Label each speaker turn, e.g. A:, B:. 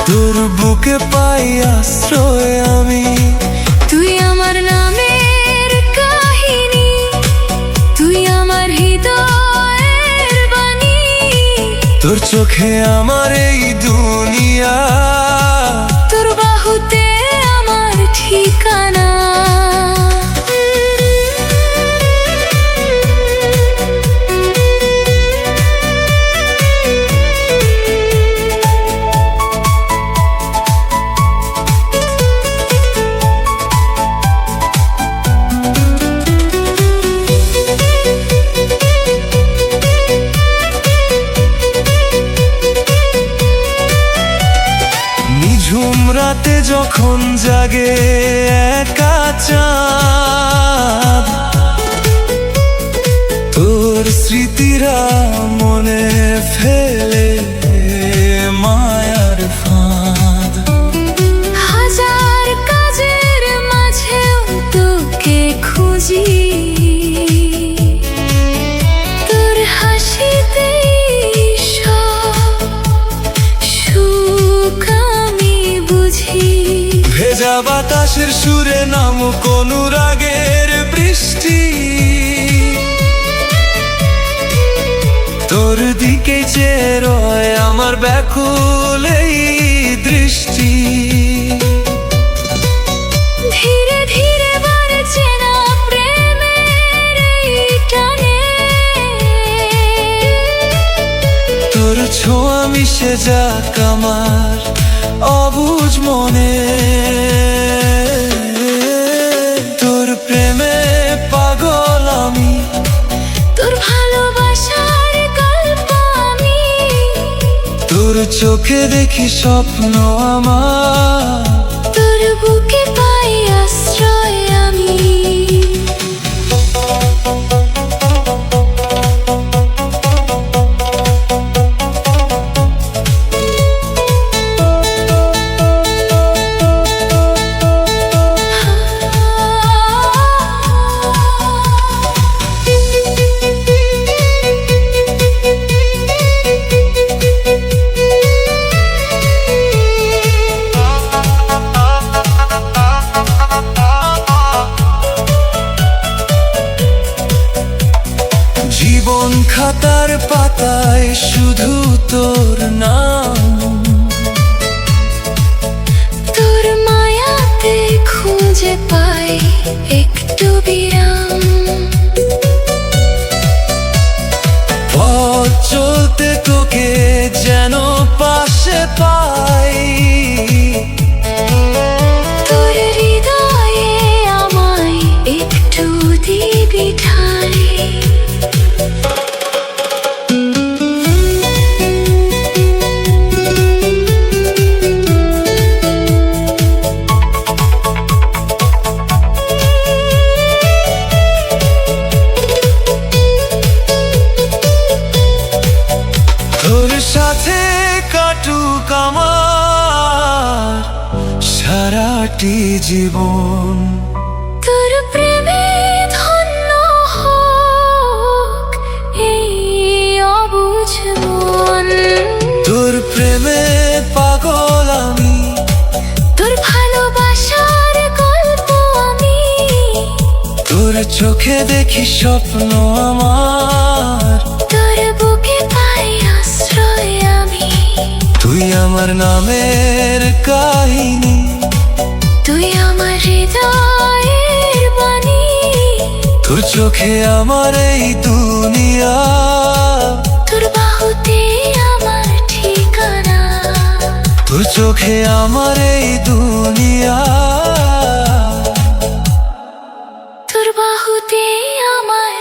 A: তোর বুকে পাই আশ্রয় আমি।
B: তুই আমার নামের কাহিনী, তুই আমার হৃদয়ের বাণী।
A: তোর চোখে আমার এই দুনিয়া,
B: তোর বাহুতে আমার ঠিকানা।
A: নিঝুম রাতে যখন জাগে একা চাঁদ, তোর স্মৃতিরা মনে ফেলে মায়ার ফাঁদ।
B: হাজার কাজের মাঝেও তোকে খুঁজি, তোর হাসিতেই সব সুখ আমি বুঝি।
A: ভেজা বাতাসের সুরে নামুক অনুরাগের বৃষ্টি, তোর দিকে চেয়ে রয় আমার ব্যাকুল এই দৃষ্টি।
B: ধীরে ধীরে বাড়ছে না প্রেমের এই টানে,
A: তোর ছোঁয়া মিশে যাক আমার অবুঝ মনে। তোর প্রেমে পাগল আমি,
B: তোর ভালোবাসার গল্প আমি।
A: তোর চোখে দেখি স্বপ্ন আমার,
B: তোর বুকে পাই আশ্রয় আমি।
A: জীবন খাতার পাতায় শুধু তোর নাম,
B: তোর মায়াতে খুঁজে পাই একটু বিরাম।
A: পথ চলতে তোকে যেন পাশে পাই,
B: তোর হৃদয়ে আমায় একটু দিবি ঠাই।
A: তোর সাথে কাটুক আমার সারাটি জীবন।
B: তোর প্রেমে ধন্য হোক এই অবুঝ মন।
A: তোর প্রেমে পাগল আমি,
B: তোর ভালোবাসার গল্প আমি।
A: তোর চোখে দেখি স্বপ্ন আমার,
B: তোর বুকে পাই আশ্রয় আমি।
A: তুই আমার নামের কাহিনী,
B: তুই আমার হৃদয়ের বাণী।
A: তোর চোখে আমার এই দুনিয়া,
B: তোর বাহুতে আমার ঠিকানা।
A: তোর চোখে আমার এই দুনিয়া,
B: তোর বাহুতে আমার